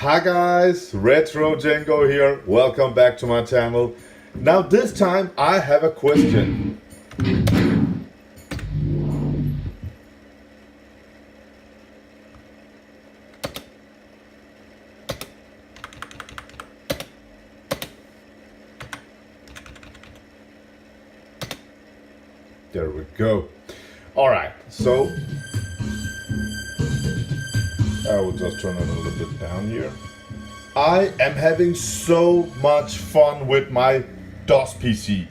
Hi guys, RETROCENGO here. Welcome back to my channel. Now this time I have a question. There we go. Alright, so I will just turn it a little bit down here. I am having so much fun with my DOS PC.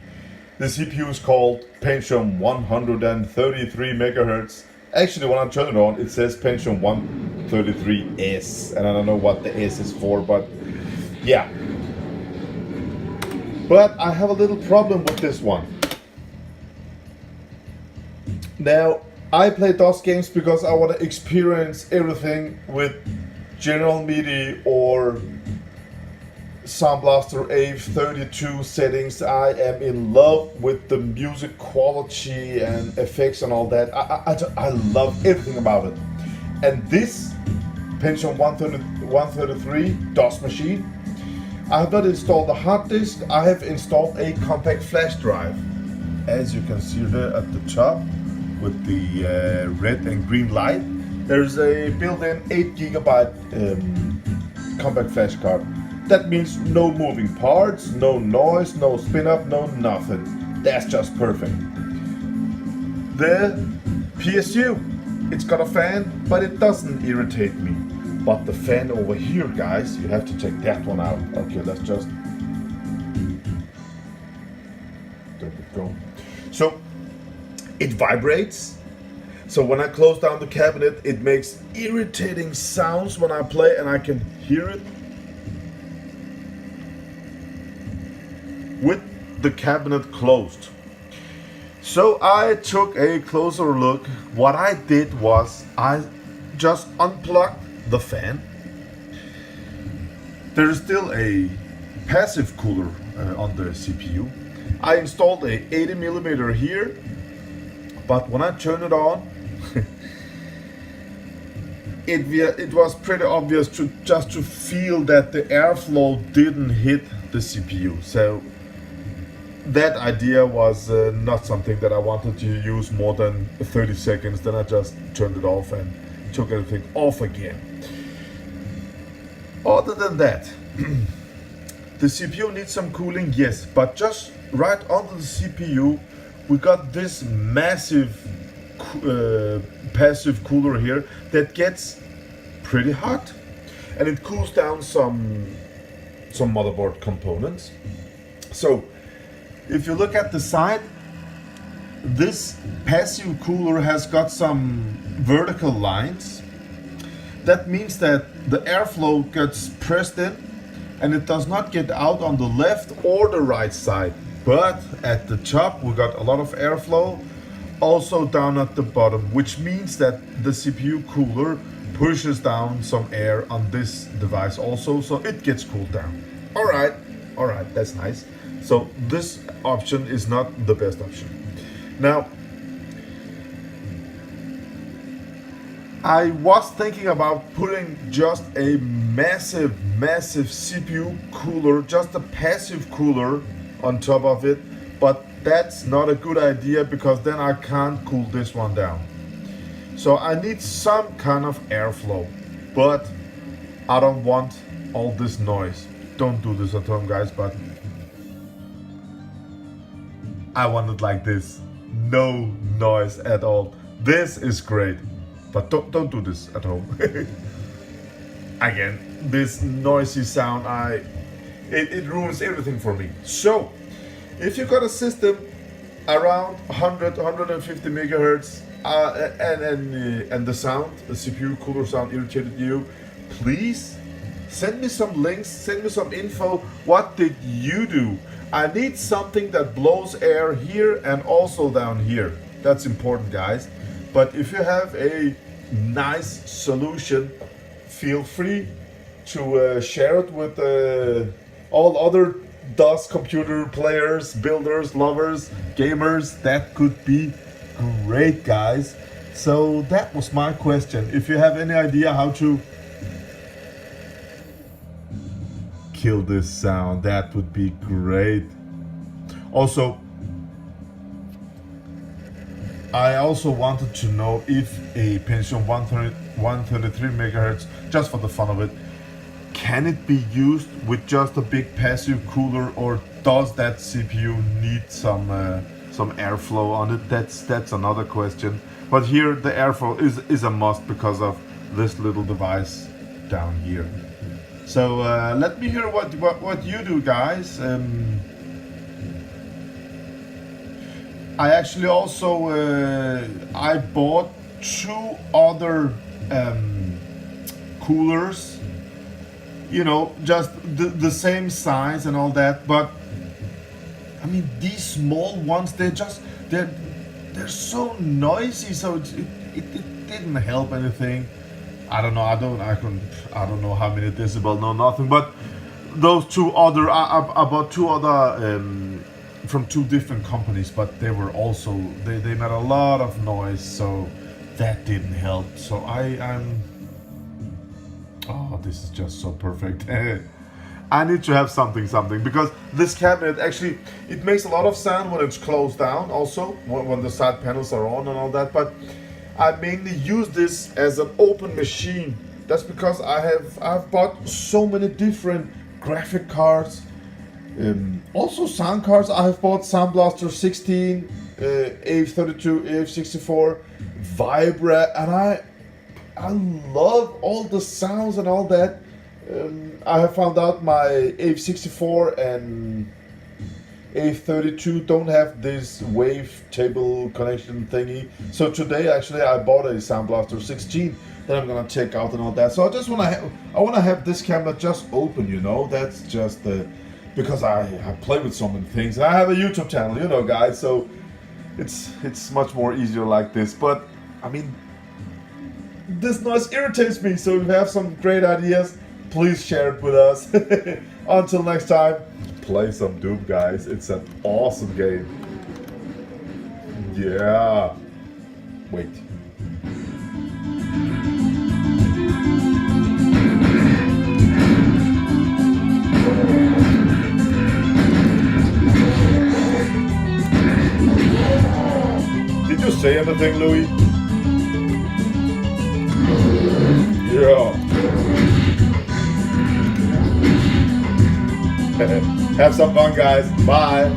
The CPU is called Pentium 133 megahertz. Actually, when I turn it on, it says Pentium 133S, and I don't know what the S is for, but yeah. But I have a little problem with this one. Now, I play DOS games because I want to experience everything with General MIDI or Sound Blaster AV32 settings. I am in love with the music quality and effects and all that. I love everything about it. And this Pentium 133 DOS machine, I have not installed a hard disk. I have installed a compact flash drive. As you can see there at the top, with the red and green light, there's a built-in 8 gigabyte compact flash card. That means no moving parts, no noise, no spin up, no nothing. That's just perfect. The PSU, it's got a fan, but it doesn't irritate me. But the fan over here, guys, you have to check that one out. Okay, let's just, there we go. So it vibrates. So when I close down the cabinet, it makes irritating sounds when I play, and I can hear it with the cabinet closed. So I took a closer look. What I did was I just unplugged the fan. There is still a passive cooler on the CPU. I installed a 80mm here. But when I turn it on, it was pretty obvious just to feel that the airflow didn't hit the CPU. So that idea was not something that I wanted to use more than 30 seconds. Then I just turned it off and took everything off again. Other than that, the CPU needs some cooling, yes, but just right under the CPU, we got this massive passive cooler here that gets pretty hot, and it cools down some motherboard components. So if you look at the side, this passive cooler has got some vertical lines. That means that the airflow gets pressed in and it does not get out on the left or the right side. But at the top we got a lot of airflow, also down at the bottom, which means that the CPU cooler pushes down some air on this device also, so it gets cooled down. Alright, that's nice. So this option is not the best option. Now, I was thinking about putting just a massive CPU cooler, just a passive cooler on top of it, but that's not a good idea because then I can't cool this one down. So I need some kind of airflow, but I don't want all this noise. Don't do this at home, guys, but I want it like this. No noise at all. This is great, but don't do this at home. Again, this noisy sound, it ruins everything for me. So if you got a system around 150 megahertz and the sound, the CPU cooler sound irritated you, please send me some links, send me some info. What did you do? I need something that blows air here and also down here. That's important, guys. But if you have a nice solution, feel free to share it with all other DOS computer players, builders, lovers, gamers. That could be great, guys. So that was my question. If you have any idea how to kill this sound. That would be great. Also, I also wanted to know if a Pentium 133 megahertz, just for the fun of it, can it be used with just a big passive cooler, or does that CPU need some airflow on it? That's another question. But here the airflow is a must because of this little device down here. So let me hear what you do, guys. I actually also I bought 2 other coolers, you know, just the same size and all that, but I mean these small ones, they're so noisy, so it didn't help anything. I don't know, I don't know how many decibel, no nothing, but those 2 other I bought 2 other from 2 different companies, but they were also they made a lot of noise, so that didn't help. So I'm oh, this is just so perfect. I need to have something because this cabinet actually, it makes a lot of sound when it's closed down, also when the side panels are on and all that, but I mainly use this as an open machine. That's because I've bought so many different graphic cards, also sound cards. I have bought Sound Blaster 16, AF32, AF64, Vibra, and I love all the sounds and all that. I have found out my AF64 and AF32 don't have this wavetable connection thingy. So today actually I bought a Sound Blaster 16 that I'm gonna check out and all that. So I just wanna have this camera just open, you know. That's just because I play with so many things, and I have a YouTube channel, you know, guys. So it's much more easier like this. But I mean, this noise irritates me. So if you have some great ideas, please share it with us. Until next time, play some Doom, guys. It's an awesome game. Yeah. Wait. Did you say anything, Louis? Yeah. Have some fun, guys. Bye.